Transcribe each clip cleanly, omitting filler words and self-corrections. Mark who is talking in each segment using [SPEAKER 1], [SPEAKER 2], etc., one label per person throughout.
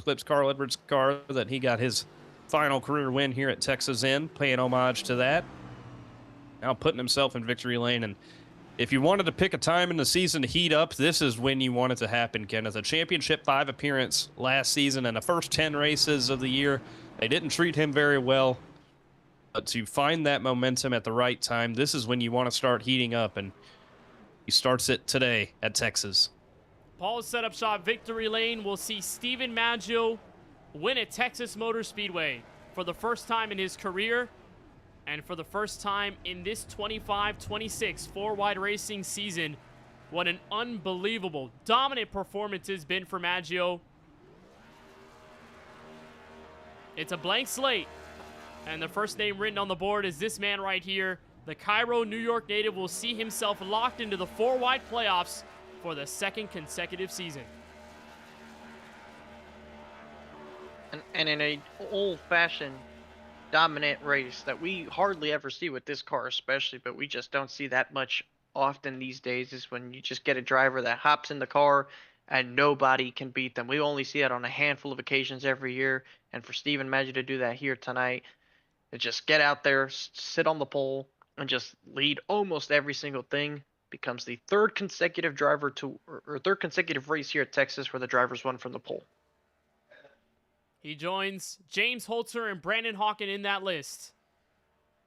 [SPEAKER 1] clips Carl Edwards' car that he got his final career win here at Texas in, paying homage to that. Now putting himself in victory lane. And if you wanted to pick a time in the season to heat up, this is when you want it to happen, Kenneth. A championship 5 appearance last season and the first 10 races of the year. They didn't treat him very well. But to find that momentum at the right time, this is when you want to start heating up. And he starts it today at Texas.
[SPEAKER 2] Paul's setup shop victory lane will see Stephen Maggio win at Texas Motor Speedway for the first time in his career and for the first time in this 25-26 four-wide racing season. What an unbelievable, dominant performance has been for Maggio. It's a blank slate, and the first name written on the board is this man right here. The Cairo, New York native will see himself locked into the four-wide playoffs for the second consecutive season.
[SPEAKER 3] And in an old-fashioned dominant race that we hardly ever see with this car especially, but we just don't see that much often these days, is when you just get a driver that hops in the car and nobody can beat them. We only see it on a handful of occasions every year, and for Stephen Maggio to do that here tonight, to just get out there, sit on the pole, and just lead almost every single thing, becomes the third consecutive third consecutive race here at Texas where the drivers won from the pole.
[SPEAKER 2] He joins James Holzer and Brandon Hawken in that list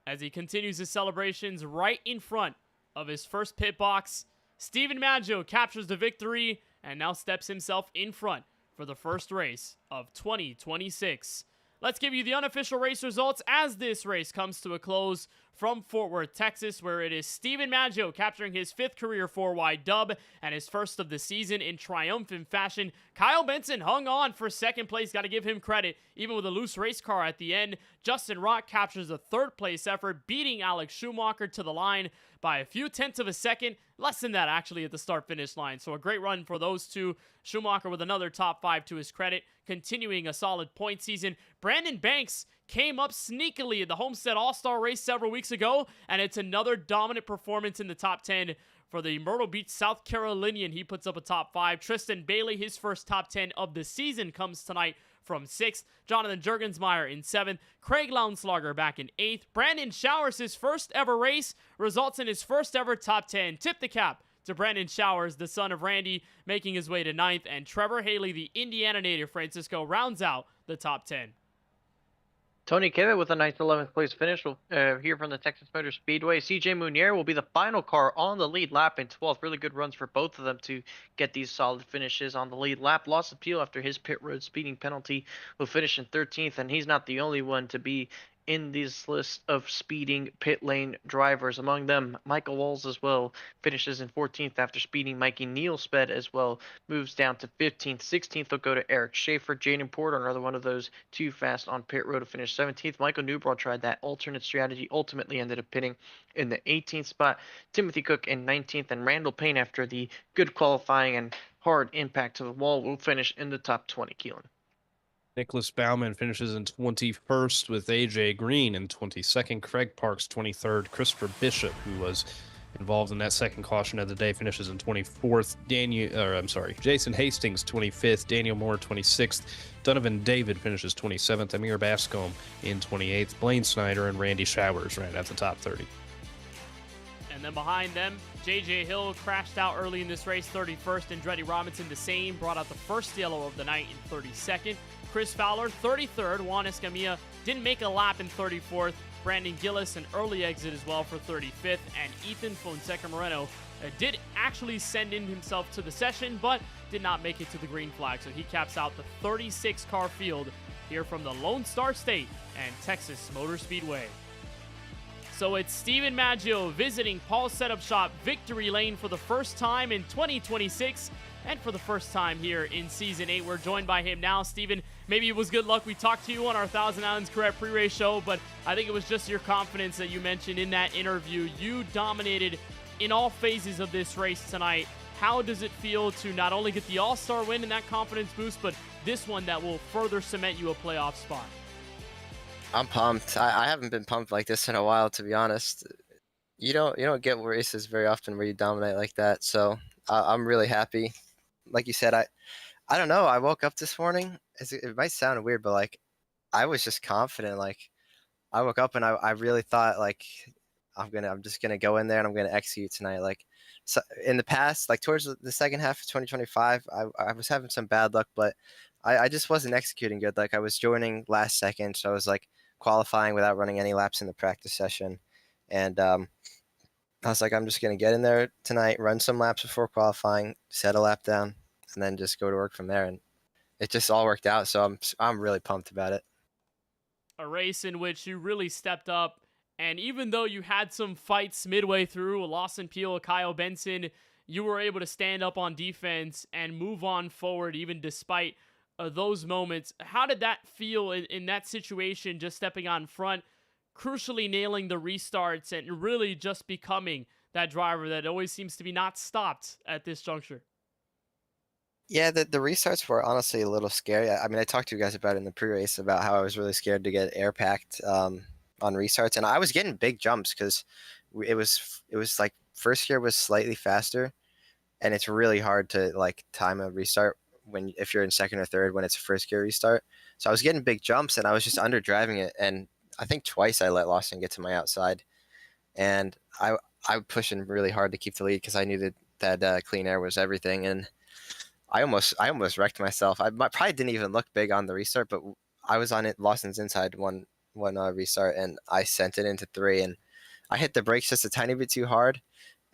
[SPEAKER 2] as he continues his celebrations right in front of his first pit box. Stephen Maggio captures the victory and now steps himself in front for the first race of 2026. Let's give you the unofficial race results as this race comes to a close from Fort Worth, Texas, where it is Stephen Maggio capturing his 5th career 4-wide dub and his first of the season in triumphant fashion. Kyle Benson hung on for second place. Got to give him credit, even with a loose race car at the end. Justin Rock captures a 3rd place effort, beating Alex Schumacher to the line by a few tenths of a second. Less than that, actually, at the start-finish line. So a great run for those two. Schumacher with another top 5 to his credit, continuing a solid point season. Brandon Banks came up sneakily in the Homestead All-Star race several weeks ago, and it's another dominant performance in the top 10 for the Myrtle Beach, South Carolinian. He puts up a top 5. Tristan Bailey, his first top 10 of the season, comes tonight from 6th. Jonathan Jurgensmeyer in 7th. Craig Lounslager back in 8th. Brandon Showers, his first ever race, results in his first ever top 10. Tip the cap to Brandon Showers, the son of Randy, making his way to 9th. And Trevor Haley, the Indiana native Francisco, rounds out the top 10.
[SPEAKER 3] Tony Kivet with a nice 11th place finish here from the Texas Motor Speedway. CJ Munier will be the final car on the lead lap in 12th. Really good runs for both of them to get these solid finishes on the lead lap. Lost appeal after his pit road speeding penalty. Will finish in 13th, and he's not the only one to be in this list of speeding pit lane drivers. Among them, Michael Walls as well finishes in 14th after speeding. Mikey Neal sped as well, moves down to 15th. 16th will go to Eric Schaefer. Jaden Porter, another one of those too fast on pit road, to finish 17th. Michael Newbrough tried that alternate strategy, ultimately ended up pitting in the 18th spot. Timothy Cook in 19th, and Randall Payne, after the good qualifying and hard impact to the wall, will finish in the top 20. Keelan.
[SPEAKER 1] Nicholas Bauman finishes in 21st with AJ Green in 22nd. Craig Parks 23rd. Christopher Bishop, who was involved in that second caution of the day, finishes in 24th. Jason Hastings 25th. Daniel Moore 26th. Donovan David finishes 27th. Amir Bascom in 28th. Blaine Snyder and Randy Showers ran at the top 30.
[SPEAKER 2] And then behind them, J.J. Hill crashed out early in this race, 31st. Andretti Robinson, the same, brought out the first yellow of the night in 32nd. Chris Fowler, 33rd. Juan Escamilla didn't make a lap in 34th. Brandon Gillis, an early exit as well for 35th. And Ethan Fonseca Moreno did actually send in himself to the session, but did not make it to the green flag. So he caps out the 36-car field here from the Lone Star State and Texas Motor Speedway. So it's Stephen Maggio visiting Paul's Setup Shop Victory Lane for the first time in 2026 and for the first time here in Season 8. We're joined by him now. Stephen, maybe it was good luck. We talked to you on our Thousand Islands Correct pre-race show, but I think it was just your confidence that you mentioned in that interview. You dominated in all phases of this race tonight. How does it feel to not only get the All-Star win and that confidence boost, but this one that will further cement you a playoff spot?
[SPEAKER 4] I'm pumped. I haven't been pumped like this in a while, to be honest. You don't get races very often where you dominate like that, so I'm really happy. Like you said, I don't know. I woke up this morning it might sound weird, but like I was just confident. Like I woke up and I really thought like I'm just gonna go in there and I'm gonna execute tonight. Like so in the past, like towards the second half of 2025, I was having some bad luck, but I just wasn't executing good. Like I was joining last second, so I was like qualifying without running any laps in the practice session, and I was like, I'm just gonna get in there tonight, run some laps before qualifying, set a lap down, and then just go to work from there. And it just all worked out. So I'm really pumped about it.
[SPEAKER 2] A race in which you really stepped up, and even though you had some fights midway through, Lawson Peel, Kyle Benson, you were able to stand up on defense and move on forward even despite those moments. How did that feel in that situation, just stepping on front, crucially nailing the restarts, and really just becoming that driver that always seems to be not stopped at this juncture?
[SPEAKER 4] Yeah, the restarts were honestly a little scary. I mean, I talked to you guys about it in the pre-race about how I was really scared to get air packed on restarts, and I was getting big jumps because it was like first gear was slightly faster, and it's really hard to like time a restart if you're in second or third when it's a first gear restart. So I was getting big jumps, and I was just under driving it, and I think twice I let Lawson get to my outside, and I pushing really hard to keep the lead because I knew that clean air was everything, and I almost wrecked myself. Probably didn't even look big on the restart, but I was on it Lawson's inside one restart, and I sent it into 3, and I hit the brakes just a tiny bit too hard,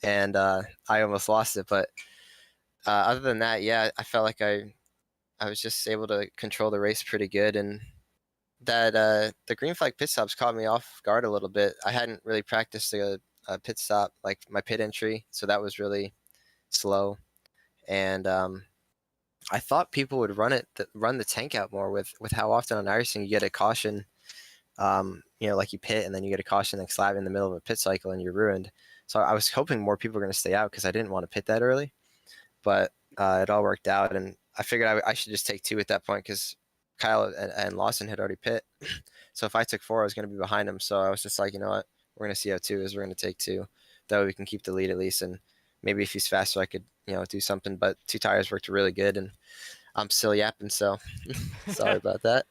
[SPEAKER 4] and I almost lost it. But other than that, yeah, I felt like I was just able to control the race pretty good, and that the green flag pit stops caught me off guard a little bit. I hadn't really practiced a pit stop, like my pit entry, so that was really slow, and I thought people would run the tank out more with how often on iRacing you get a caution, like you pit and then you get a caution like slab in the middle of a pit cycle and you're ruined. So I was hoping more people were going to stay out because I didn't want to pit that early, but it all worked out, and I figured I should just take 2 at that point because Kyle and Lawson had already pit. So if I took 4, I was going to be behind them. So I was just like, you know what, we're going to see how 2 is. We're going to take 2. That way we can keep the lead at least, and maybe if he's faster, I could do something. But 2 tires worked really good, and I'm still yapping, so sorry about that.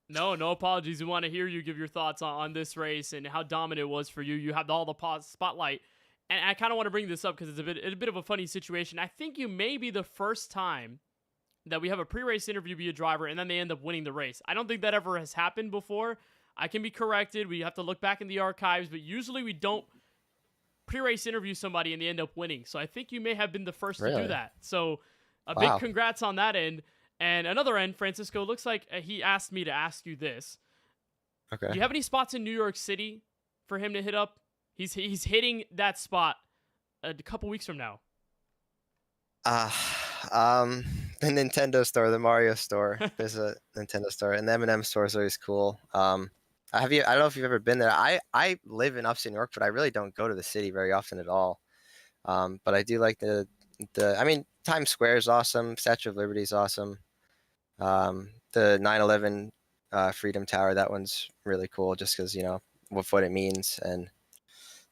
[SPEAKER 2] No apologies. We want to hear you give your thoughts on this race and how dominant it was for you. You have all the spotlight, and I kind of want to bring this up because it's a bit of a funny situation. I think you may be the first time that we have a pre-race interview be a driver and then they end up winning the race. I don't think that ever has happened before. I can be corrected. We have to look back in the archives, but usually we don't pre-race interview somebody and they end up winning. So I think you may have been the first to do that. So big congrats on that end. And another end, Francisco, looks like he asked me to ask you this.
[SPEAKER 4] Okay.
[SPEAKER 2] Do you have any spots in New York City for him to hit up? He's hitting that spot a couple weeks from now.
[SPEAKER 4] The Nintendo store, the Mario store. There's a Nintendo store, and the M&M store is always cool. I don't know if you've ever been there. I live in upstate New York, but I really don't go to the city very often at all. But I do like the Times Square is awesome. Statue of Liberty is awesome. The 9/11 Freedom Tower, that one's really cool just because what it means, and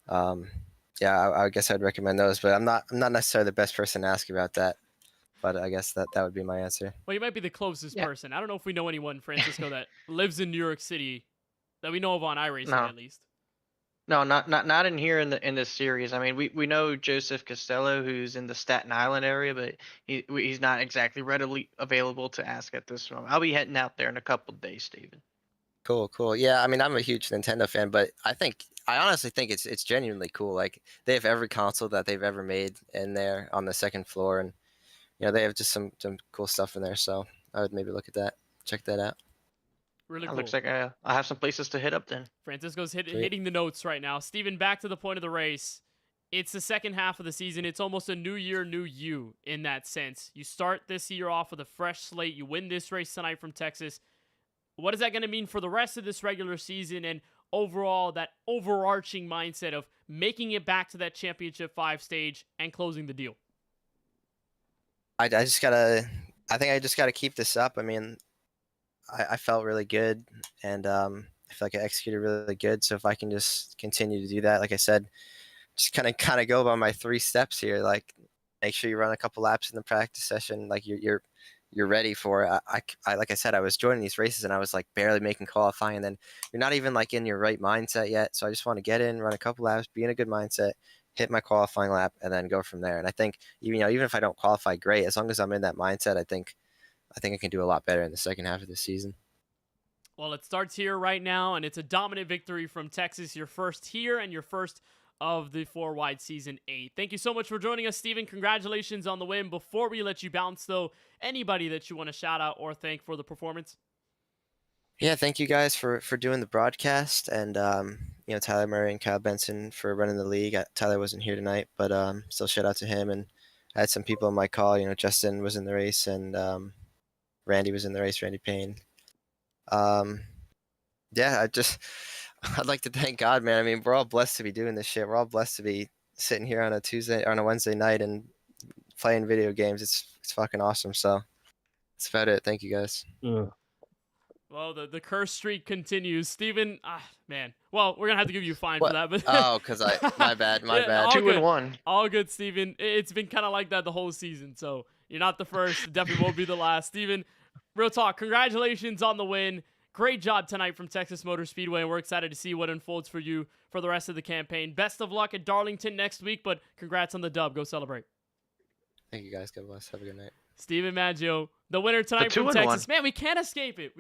[SPEAKER 4] I guess I'd recommend those. But I'm not necessarily the best person to ask about that. But I guess that would be my answer.
[SPEAKER 2] Well, you might be the closest person. I don't know if we know anyone, Francisco, that lives in New York City that we know of on iRacing at least.
[SPEAKER 3] No, not in here in this series. I mean, we know Joseph Costello, who's in the Staten Island area, but he's not exactly readily available to ask at this moment. I'll be heading out there in a couple of days, Steven.
[SPEAKER 4] Cool. Yeah, I mean, I'm a huge Nintendo fan, but I honestly think it's genuinely cool. Like they have every console that they've ever made in there on the second floor, and they have just some cool stuff in there. So I would maybe look at that, check that out.
[SPEAKER 2] Really cool.
[SPEAKER 3] Looks like I have some places to hit up then.
[SPEAKER 2] Francisco's hitting the notes right now. Steven, back to the point of the race. It's the second half of the season. It's almost a new year, new you in that sense. You start this year off with a fresh slate. You win this race tonight from Texas. What is that going to mean for the rest of this regular season and overall that overarching mindset of making it back to that Championship 5 stage and closing the deal?
[SPEAKER 4] I think I just gotta keep this up. I mean, I felt really good, and I feel like I executed really good. So if I can just continue to do that, like I said, just kind of go by my 3 steps here. Like, make sure you run a couple laps in the practice session. Like you're you're ready for it. I like I said, I was joining these races and I was like barely making qualifying, and then you're not even like in your right mindset yet. So I just want to get in, run a couple laps, be in a good mindset, hit my qualifying lap, and then go from there. And I think even if I don't qualify great, as long as I'm in that mindset, I think I can do a lot better in the second half of the season.
[SPEAKER 2] Well, it starts here right now, and it's a dominant victory from Texas, your first here and your first of the 4-wide Season 8. Thank you so much for joining us, Steven. Congratulations on the win. Before we let you bounce, though, anybody that you want to shout out or thank for the performance?
[SPEAKER 4] Yeah, thank you guys for doing the broadcast, and Tyler Murray and Kyle Benson for running the league. Tyler wasn't here tonight, but still shout out to him. And I had some people on my call. Justin was in the race, and Randy was in the race. Randy Payne. Yeah, I'd like to thank God, man. I mean, we're all blessed to be doing this shit. We're all blessed to be sitting here on a Wednesday night and playing video games. It's fucking awesome. So that's about it. Thank you guys.
[SPEAKER 2] Well, the curse streak continues. Steven, man. Well, we're going to have to give you a fine for that. But
[SPEAKER 4] because my bad.
[SPEAKER 2] Yeah,
[SPEAKER 3] 2-1.
[SPEAKER 2] All good, Steven. It's been kind of like that the whole season. So you're not the first. Definitely won't be the last. Steven, real talk. Congratulations on the win. Great job tonight from Texas Motor Speedway, and we're excited to see what unfolds for you for the rest of the campaign. Best of luck at Darlington next week, but congrats on the dub. Go celebrate.
[SPEAKER 4] Thank you, guys. God bless. Have a good night.
[SPEAKER 2] Steven Maggio, the winner tonight from
[SPEAKER 3] 2-1.
[SPEAKER 2] Texas. Man, we can't escape it.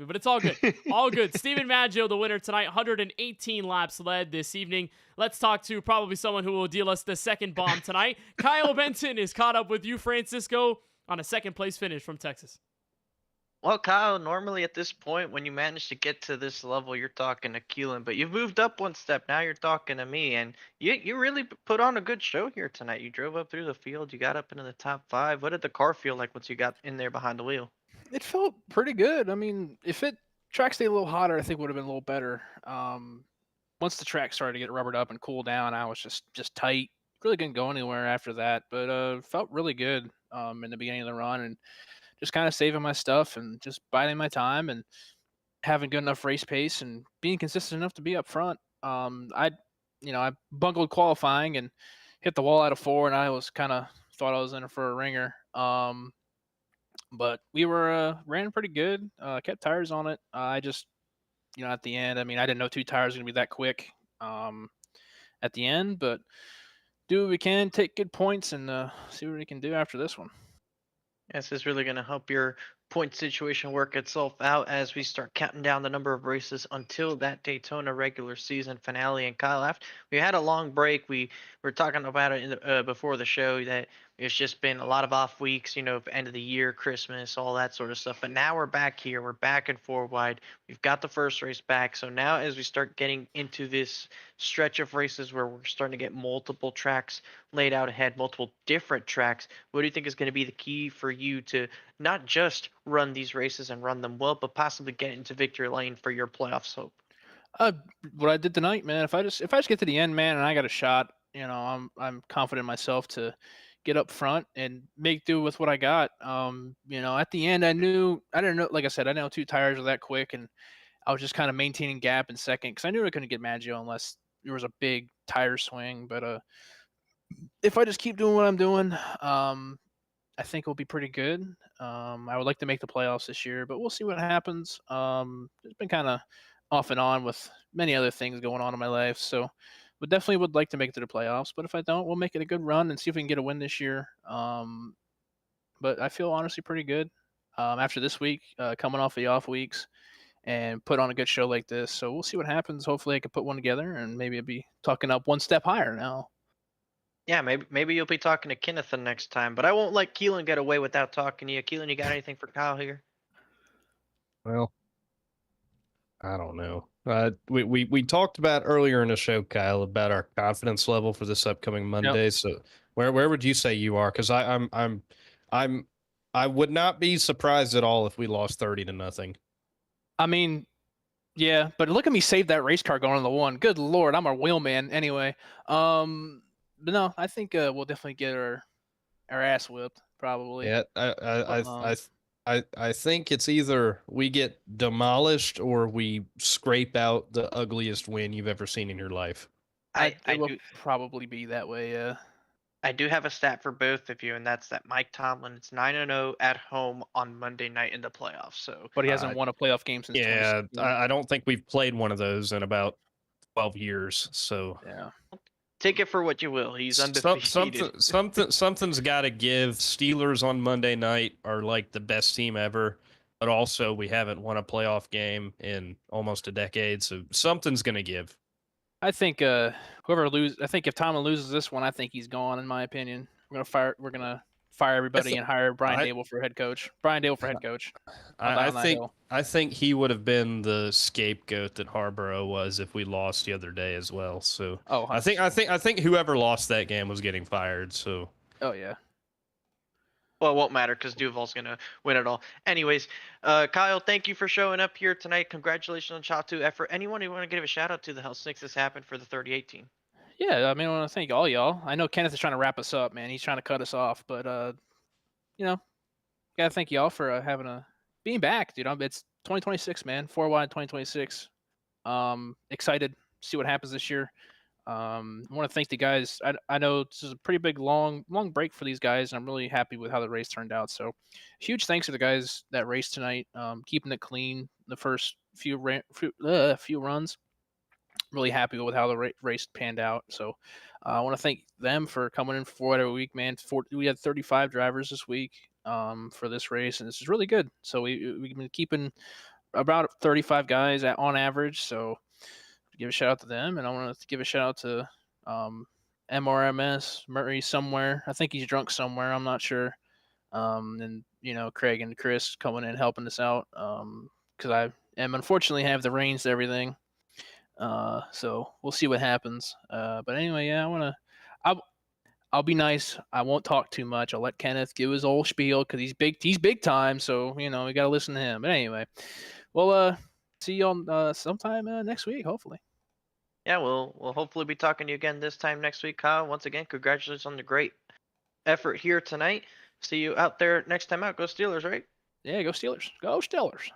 [SPEAKER 2] But it's all good. All good. Steven Maggio, the winner tonight, 118 laps led this evening. Let's talk to probably someone who will deal us the second bomb tonight. Kyle Benson is caught up with you, Francisco, on a second-place finish from Texas.
[SPEAKER 3] Well, Kyle, normally at this point, when you manage to get to this level, you're talking to Keelan, but you've moved up one step. Now you're talking to me, and you really put on a good show here tonight. You drove up through the field. You got up into the top 5. What did the car feel like once you got in there behind the wheel?
[SPEAKER 5] It felt pretty good. I mean, if track stayed a little hotter, I think would have been a little better. Once the track started to get rubbered up and cool down, I was just tight. Really couldn't go anywhere after that, but felt really good in the beginning of the run, and just kind of saving my stuff and just biding my time and having good enough race pace and being consistent enough to be up front. I bungled qualifying and hit the wall out of 4, and I was kind of thought I was in for a ringer. But we were ran pretty good. Kept tires on it. I just, at the end, I mean, I didn't know 2 tires were gonna be that quick at the end, but do what we can, take good points, and see what we can do after this one.
[SPEAKER 3] This is really going to help your point situation work itself out as we start counting down the number of races until that Daytona regular season finale. And Kyle, after we had a long break, we were talking about it before the show that it's just been a lot of off weeks, end of the year, Christmas, all that sort of stuff. But now we're back here. We're back in 4-wide. We've got the first race back. So now as we start getting into this stretch of races where we're starting to get multiple tracks laid out ahead, multiple different tracks, what do you think is going to be the key for you to not just run these races and run them well, but possibly get into victory lane for your playoffs hope?
[SPEAKER 5] What I did tonight, man. If I just get to the end, man, and I got a shot, I'm confident in myself to get up front and make do with what I got. At the end, I didn't know, like I said, I know 2 tires were that quick, and I was just kind of maintaining gap in second because I knew I couldn't get Maggio unless there was a big tire swing. But if I just keep doing what I'm doing, I think it'll be pretty good. I would like to make the playoffs this year, but we'll see what happens. It's been kind of off and on with many other things going on in my life, so but definitely would like to make it to the playoffs. But if I don't, we'll make it a good run and see if we can get a win this year. But I feel honestly pretty good after this week, coming off the off weeks, and put on a good show like this. So we'll see what happens. Hopefully I can put one together, and maybe I'll be talking up one step higher now.
[SPEAKER 3] Yeah, maybe you'll be talking to Kenneth the next time, but I won't let Keelan get away without talking to you. Keelan, you got anything for Kyle here?
[SPEAKER 1] Well, I don't know. We talked about earlier in the show, Kyle, about our confidence level for this upcoming Monday. Yep. So where would you say you are? Because I would not be surprised at all if we lost 30-0.
[SPEAKER 5] I mean, yeah, but look at me save that race car going on the 1. Good Lord, I'm a wheelman anyway. But no, I think we'll definitely get our ass whipped probably.
[SPEAKER 1] Yeah, I think it's either we get demolished or we scrape out the ugliest win you've ever seen in your life.
[SPEAKER 5] It will probably be that way.
[SPEAKER 3] I do have a stat for both of you, and that's that Mike Tomlin is 9-0 at home on Monday night in the playoffs. So
[SPEAKER 5] But he
[SPEAKER 1] Uh,
[SPEAKER 5] hasn't won a playoff game since
[SPEAKER 1] yeah,
[SPEAKER 5] 2016.
[SPEAKER 1] I don't think we've played one of those in about 12 years. So
[SPEAKER 5] Yeah.
[SPEAKER 3] take it for what you will. He's undefeated.
[SPEAKER 1] something's got to give. Steelers on Monday night are like the best team ever, but also we haven't won a playoff game in almost a decade, so something's gonna give.
[SPEAKER 5] I think whoever loses, I think if Tomlin loses this one, I think he's gone. In my opinion, we're gonna fire everybody and hire Brian
[SPEAKER 1] I-
[SPEAKER 5] Dable for head coach. Brian Dable for head coach. I'll die
[SPEAKER 1] I
[SPEAKER 5] on that
[SPEAKER 1] think
[SPEAKER 5] hill.
[SPEAKER 1] I think he would have been the scapegoat that Harborough was if we lost the other day as well. So
[SPEAKER 5] Oh,
[SPEAKER 1] I think whoever lost that game was getting fired. So
[SPEAKER 5] Oh yeah.
[SPEAKER 3] Well, it won't matter because Duval's gonna win it all. Anyways, Kyle, thank you for showing up here tonight. Congratulations on Shot 2 effort. Anyone you want to give a shout out to the Hell Six this happened for the 38
[SPEAKER 5] Yeah, I mean, I want to thank all y'all. I know Kenneth is trying to wrap us up, man. He's trying to cut us off, but gotta thank y'all for being back, dude. It's 2026, man. 4 wide 2026. Excited to see what happens this year. I want to thank the guys. I know this is a pretty big long break for these guys, and I'm really happy with how the race turned out. So, huge thanks to the guys that raced tonight, keeping it clean the first few runs. Really happy with how the race panned out. So, I want to thank them for coming in for whatever week, man. We had 35 drivers this week for this race, and this is really good. So we've been keeping about 35 guys on average. So give a shout out to them, and I want to give a shout out to MRMS Murray somewhere. I think he's drunk somewhere. I'm not sure. And Craig and Chris coming in helping us out because I am unfortunately have the reins to everything. So we'll see what happens. But anyway, yeah, I'll be nice. I won't talk too much. I'll let Kenneth give his old spiel because he's big time. So we gotta listen to him. But anyway, well, see y'all sometime next week, hopefully.
[SPEAKER 3] Yeah, we'll hopefully be talking to you again this time next week, Kyle. Once again, congratulations on the great effort here tonight. See you out there next time out. Go Steelers, right?
[SPEAKER 5] Yeah, go Steelers. Go Steelers.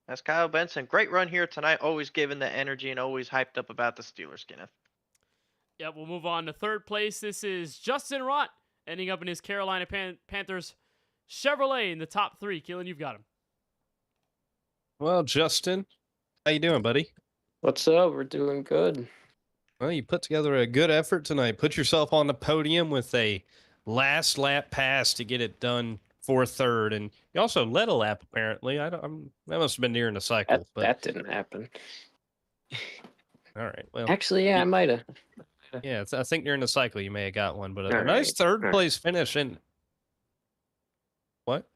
[SPEAKER 3] That's Kyle Benson. Great run here tonight. Always giving the energy and always hyped up about the Steelers, Kenneth.
[SPEAKER 2] Yeah, we'll move on to third place. This is Justin Rott, ending up in his Carolina Panthers Chevrolet in the top 3. Keelan, you've got him.
[SPEAKER 1] well, Justin, how you doing, buddy?
[SPEAKER 6] What's up? We're doing good.
[SPEAKER 1] Well, you put together a good effort tonight. Put yourself on the podium with a last lap pass to get it done for third, and you also led a lap apparently. That must have been during the cycle.
[SPEAKER 6] That didn't happen.
[SPEAKER 1] All right, well,
[SPEAKER 6] Actually, yeah, I might have.
[SPEAKER 1] yeah, I think during the cycle you may have got one, but a
[SPEAKER 6] All
[SPEAKER 1] nice
[SPEAKER 6] right,
[SPEAKER 1] third
[SPEAKER 6] all right.
[SPEAKER 1] place finish. And what?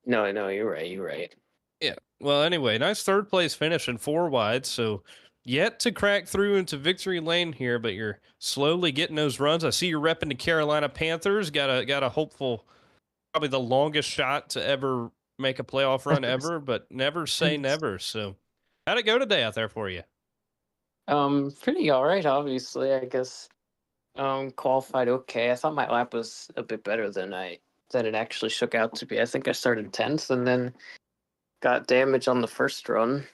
[SPEAKER 6] No, you're right. You're right.
[SPEAKER 1] Yeah. Well, anyway, nice third place finish in 4 wide. So yet to crack through into victory lane here, but you're slowly getting those runs. I see you're repping the Carolina Panthers. Got a hopeful, probably the longest shot to ever make a playoff run ever, but never say never. So how'd it go today out there for you?
[SPEAKER 6] Pretty all right. Obviously, I guess. Qualified okay. I thought my lap was a bit better than it actually shook out to be. I think I started 10th and then got damage on the first run.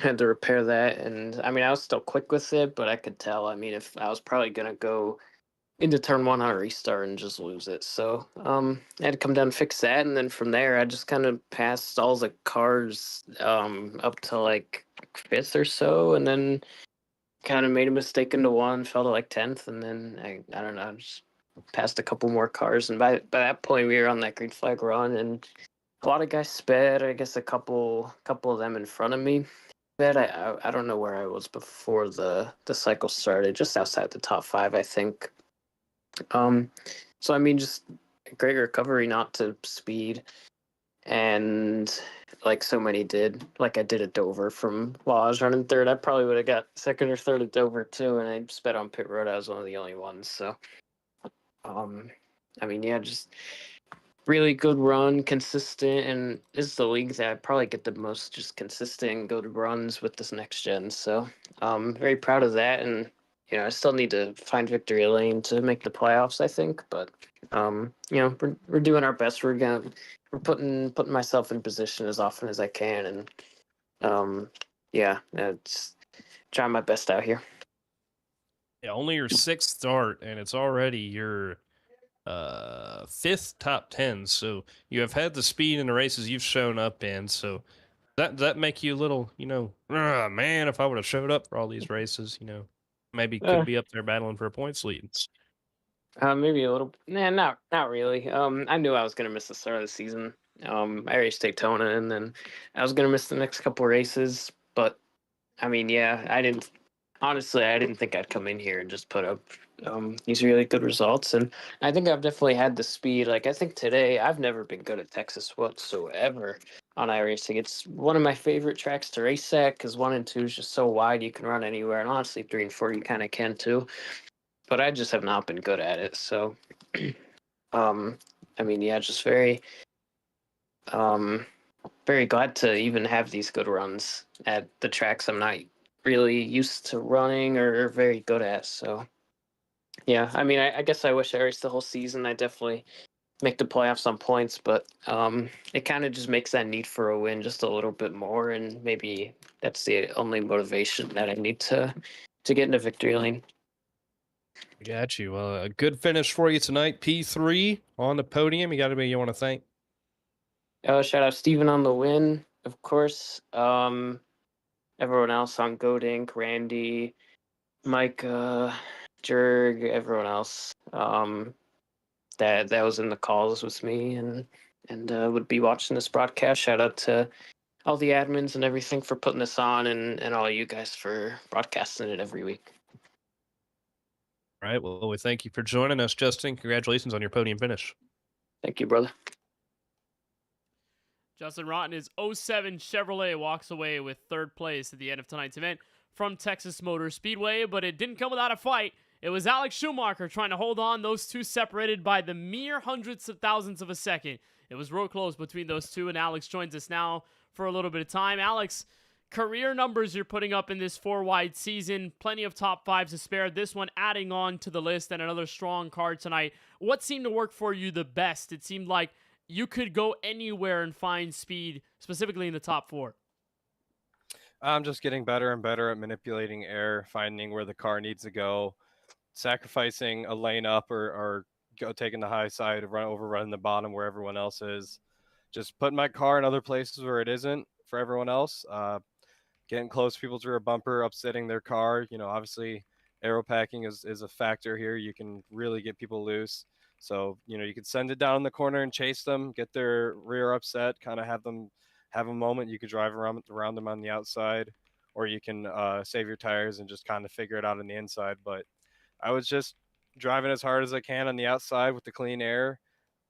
[SPEAKER 6] Had to repair that, and I mean I was still quick with it, but I could tell. I mean, if I was probably gonna go into turn 1 on a restart and just lose it, so I had to come down and fix that, and then from there I just kind of passed all the cars up to like 5th or so, and then kind of made a mistake into one, fell to like 10th, and then I don't know, just passed a couple more cars, and by that point we were on that green flag run, and a lot of guys sped. I guess a couple of them in front of me. That I don't know where I was before the cycle started, just outside the top 5, I think. So I mean, just great recovery, not to speed, and like so many did, like I did at Dover from while I was running third. I probably would have got second or third at Dover too, and I sped on pit road. I was one of the only ones. So, I mean, yeah, just really good run, consistent, and this is the league that I probably get the most just consistent good runs with this next gen. So very proud of that, and I still need to find victory lane to make the playoffs, I think, but we're doing our best. We're putting myself in position as often as I can, and it's trying my best out here.
[SPEAKER 1] Yeah, only your 6th start, and it's already your 5th top 10. So you have had the speed in the races you've shown up in. So that make you a little, man, if I would have showed up for all these races, maybe
[SPEAKER 6] Uh,
[SPEAKER 1] could be up there battling for a points lead.
[SPEAKER 6] Maybe a little. Nah, not really. I knew I was gonna miss the start of the season. I raced Daytona, and then I was gonna miss the next couple races. But I mean, yeah, I didn't. Honestly, I didn't think I'd come in here and just put up these really good results. And I think I've definitely had the speed. Like I think today, I've never been good at Texas whatsoever on iRacing. It's one of my favorite tracks to race at because 1 and 2 is just so wide you can run anywhere, and honestly, 3 and 4 you kind of can too. But I just have not been good at it. So, um, I mean, yeah, just um, very glad to even have these good runs at the tracks I'm not really used to running or very good at. So, yeah, I mean, I guess I wish I raced the whole season. I definitely make the playoffs on points, but it kind of just makes that need for a win just a little bit more, and maybe that's the only motivation that I need to get into victory lane.
[SPEAKER 1] I got you. Well, a good finish for you tonight. P3 on the podium. You got anybody you want to thank?
[SPEAKER 6] Shout out Steven on the win, of course. Everyone else on Godink, Randy, Mike, Jurg, everyone else that was in the calls with me and would be watching this broadcast. Shout out to all the admins and everything for putting this on, and all you guys for broadcasting it every week.
[SPEAKER 1] All right. Well, we thank you for joining us, Justin. Congratulations on your podium finish.
[SPEAKER 6] Thank you, brother.
[SPEAKER 2] Justin Rotten, his 07 Chevrolet walks away with 3rd place at the end of tonight's event from Texas Motor Speedway, but it didn't come without a fight. It was Alex Schumacher trying to hold on, those two separated by the mere hundredths of thousandths of a second. It was real close between those two, and Alex joins us now for a little bit of time. Alex, career numbers you're putting up in this 4-wide season, plenty of top 5s to spare. This one adding on to the list and another strong card tonight. What seemed to work for you the best? It seemed like you could go anywhere and find speed, specifically in the top 4.
[SPEAKER 7] I'm just getting better and better at manipulating air, finding where the car needs to go, sacrificing a lane up or taking the high side, overrunning the bottom where everyone else is. Just putting my car in other places where it isn't for everyone else. Getting close to people through a bumper, upsetting their car. Obviously, aero packing is a factor here. You can really get people loose. So, you could send it down in the corner and chase them, get their rear upset, kind of have them have a moment. You could drive around them on the outside, or you can save your tires and just kind of figure it out on the inside. But I was just driving as hard as I can on the outside with the clean air,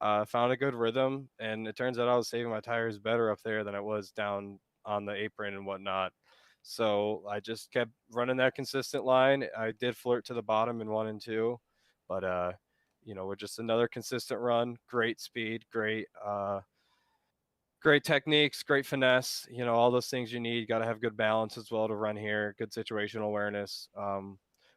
[SPEAKER 7] found a good rhythm, and it turns out I was saving my tires better up there than I was down on the apron and whatnot. So I just kept running that consistent line. I did flirt to the bottom in 1 and 2, but with just another consistent run, great speed, great techniques, great finesse, all those things you need. Got to have good balance as well to run here, good situational awareness,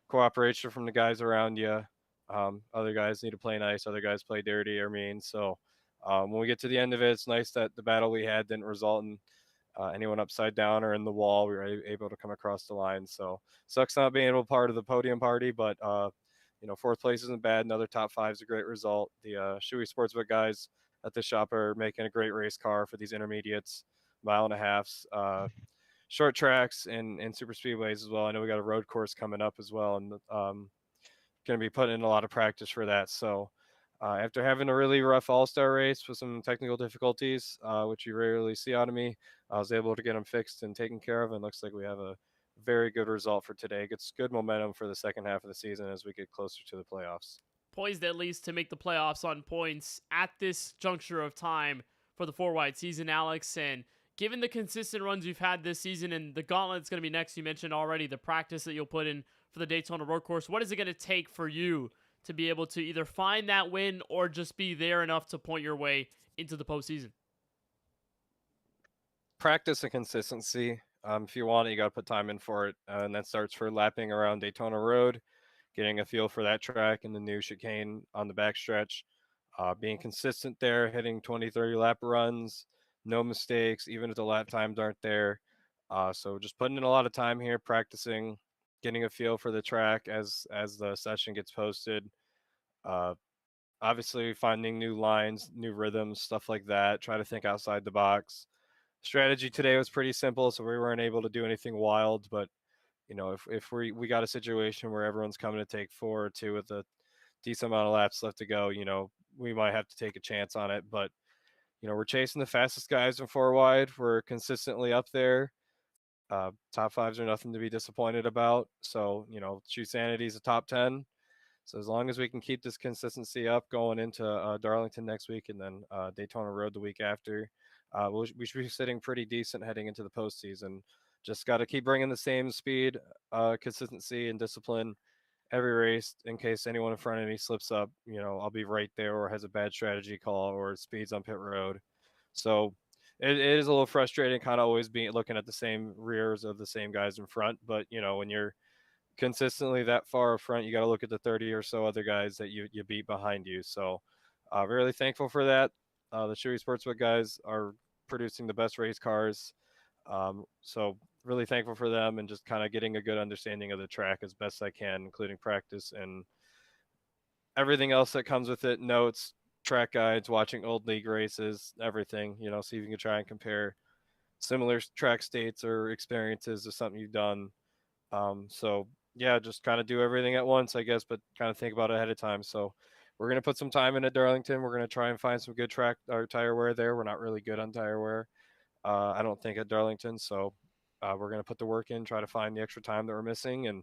[SPEAKER 7] cooperation from the guys around you. Other guys need to play nice, other guys play dirty or mean. So when we get to the end of it, it's nice that the battle we had didn't result in anyone upside down or in the wall. We were able to come across the line. So sucks not being able to be part of the podium party, but 4th place isn't bad. Another top 5 is a great result. The Shoei Sportsbook guys at the shop are making a great race car for these intermediates, 1.5 miles, short tracks and super speedways as well. I know we got a road course coming up as well, and going to be putting in a lot of practice for that. So after having a really rough all-star race with some technical difficulties, which you rarely see out of me, I was able to get them fixed and taken care of, and looks like we have a very good result for today. Gets good momentum for the second half of the season as we get closer to the playoffs.
[SPEAKER 2] Poised at least to make the playoffs on points at this juncture of time for the 4-wide season, Alex. And given the consistent runs you've had this season and the gauntlet that's going to be next, you mentioned already the practice that you'll put in for the Daytona Road Course. What is it going to take for you to be able to either find that win or just be there enough to point your way into the postseason?
[SPEAKER 7] Practice and consistency. If you want it, you got to put time in for it. And that starts for lapping around Daytona Road, getting a feel for that track and the new chicane on the backstretch, being consistent there, hitting 20, 30 lap runs, no mistakes, even if the lap times aren't there. So just putting in a lot of time here, practicing, getting a feel for the track as the session gets posted. Uh, Obviously, finding new lines, new rhythms, stuff like that. Try to think outside the box. Strategy today was pretty simple, so we weren't able to do anything wild. But if we got a situation where everyone's coming to take 4 or 2 with a decent amount of laps left to go, we might have to take a chance on it. But we're chasing the fastest guys in 4 wide. We're consistently up there. Top 5s are nothing to be disappointed about. So, Shoe Sanity's a top 10. So as long as we can keep this consistency up going into Darlington next week and then Daytona Road the week after, we should be sitting pretty decent heading into the postseason. Just got to keep bringing the same speed, consistency, and discipline every race in case anyone in front of me slips up. I'll be right there or has a bad strategy call or speeds on pit road. So it is a little frustrating kind of always looking at the same rears of the same guys in front. But, when you're consistently that far up front, you got to look at the 30 or so other guys that you beat behind you. So really thankful for that. The Chewy Sportsbook guys are producing the best race cars. So really thankful for them and just kind of getting a good understanding of the track as best I can, including practice and everything else that comes with it, notes, track guides, watching old league races, everything, see if you can try and compare similar track states or experiences to something you've done. So yeah, just kind of do everything at once, I guess, but kind of think about it ahead of time. So we're going to put some time into Darlington. We're going to try and find some good track or tire wear there. We're not really good on tire wear, I don't think, at Darlington. So we're going to put the work in, try to find the extra time that we're missing. And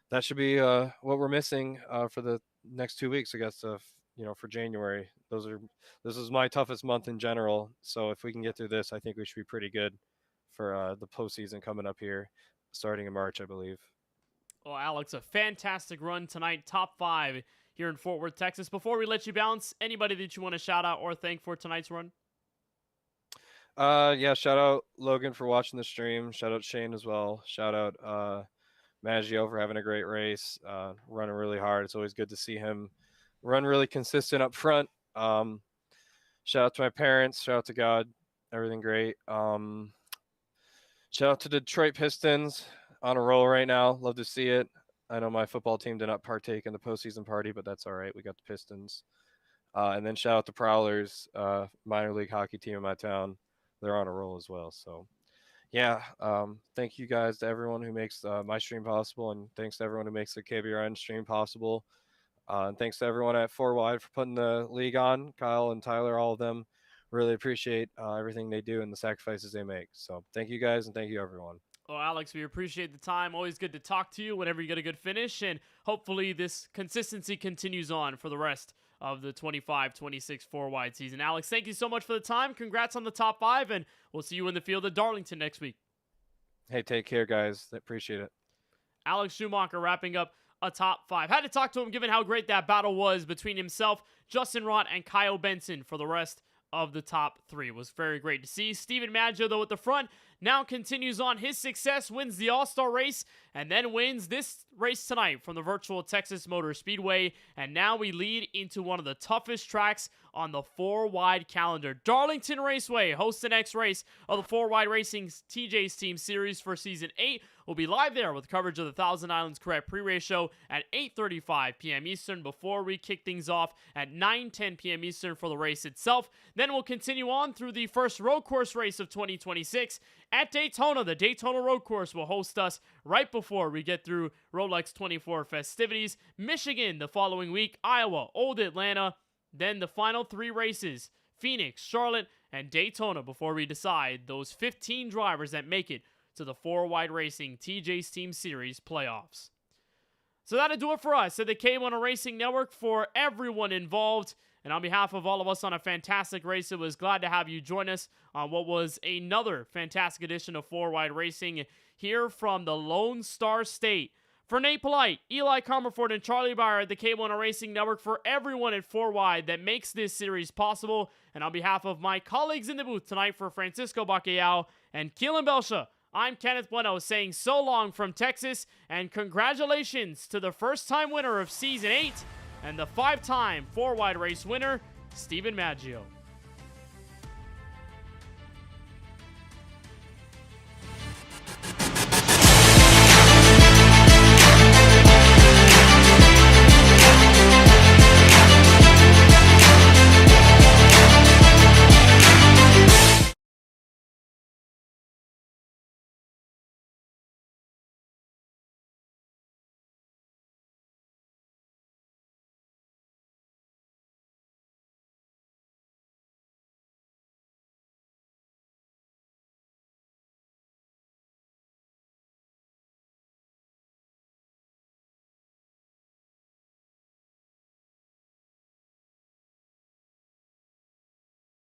[SPEAKER 7] that should be what we're missing for the next 2 weeks, I guess, for January. This is my toughest month in general. So if we can get through this, I think we should be pretty good for the postseason coming up here, starting in March, I believe.
[SPEAKER 2] Well, Alex, a fantastic run tonight, top 5 here in Fort Worth, Texas. Before we let you bounce, anybody that you want to shout out or thank for tonight's run?
[SPEAKER 7] Yeah, shout out Logan for watching the stream. Shout out Shane as well. Shout out Maggio for having a great race, running really hard. It's always good to see him run really consistent up front. Shout out to my parents. Shout out to God. Everything great. Shout out to Detroit Pistons, on a roll right now. Love to see it. I know my football team did not partake in the postseason party, but that's all right. We got the Pistons. And then shout out to Prowlers, minor league hockey team in my town. They're on a roll as well. So, yeah, thank you guys to everyone who makes my stream possible, and thanks to everyone who makes the KBRN stream possible. And thanks to everyone at 4 Wide for putting the league on. Kyle and Tyler, all of them. Really appreciate everything they do and the sacrifices they make. So thank you guys, and thank you everyone.
[SPEAKER 2] Well, Alex, we appreciate the time. Always good to talk to you whenever you get a good finish, and hopefully this consistency continues on for the rest of the 25-26 4-wide season. Alex, thank you so much for the time. Congrats on the top 5, and we'll see you in the field at Darlington next week.
[SPEAKER 7] Hey, take care, guys. Appreciate it.
[SPEAKER 2] Alex Schumacher wrapping up a top 5. Had to talk to him given how great that battle was between himself, Justin Rott, and Kyle Benson for the rest of the top 3. It was very great to see. Steven Maggio, though, at the front, now continues on his success, wins the All-Star race, and then wins this race tonight from the virtual Texas Motor Speedway. And now we lead into one of the toughest tracks on the 4-wide calendar. Darlington Raceway hosts the next race of the 4-wide Racing TJ's Team Series for Season 8. We'll be live there with coverage of the Thousand Islands Correct pre-race show at 8:35 p.m. Eastern before we kick things off at 9:10 p.m. Eastern for the race itself. Then we'll continue on through the first road course race of 2026 at Daytona. The Daytona Road Course will host us right before we get through Rolex 24 festivities. Michigan the following week, Iowa, Old Atlanta, then the final 3 races, Phoenix, Charlotte, and Daytona before we decide those 15 drivers that make it to the 4-wide Racing TJ's Team Series playoffs. So that'll do it for us at the K1 Racing Network. For everyone involved, and on behalf of all of us on a fantastic race, it was glad to have you join us on what was another fantastic edition of 4-wide Racing here from the Lone Star State. For Nate Polite, Eli Comerford, and Charlie Byer at the K1 Racing Network, for everyone at 4-wide that makes this series possible, and on behalf of my colleagues in the booth tonight for Francisco Bacallao and Keelan Belsha, I'm Kenneth Bueno saying so long from Texas, and congratulations to the first-time winner of Season 8 and the 5-time 4-wide race winner, Steven Maggio.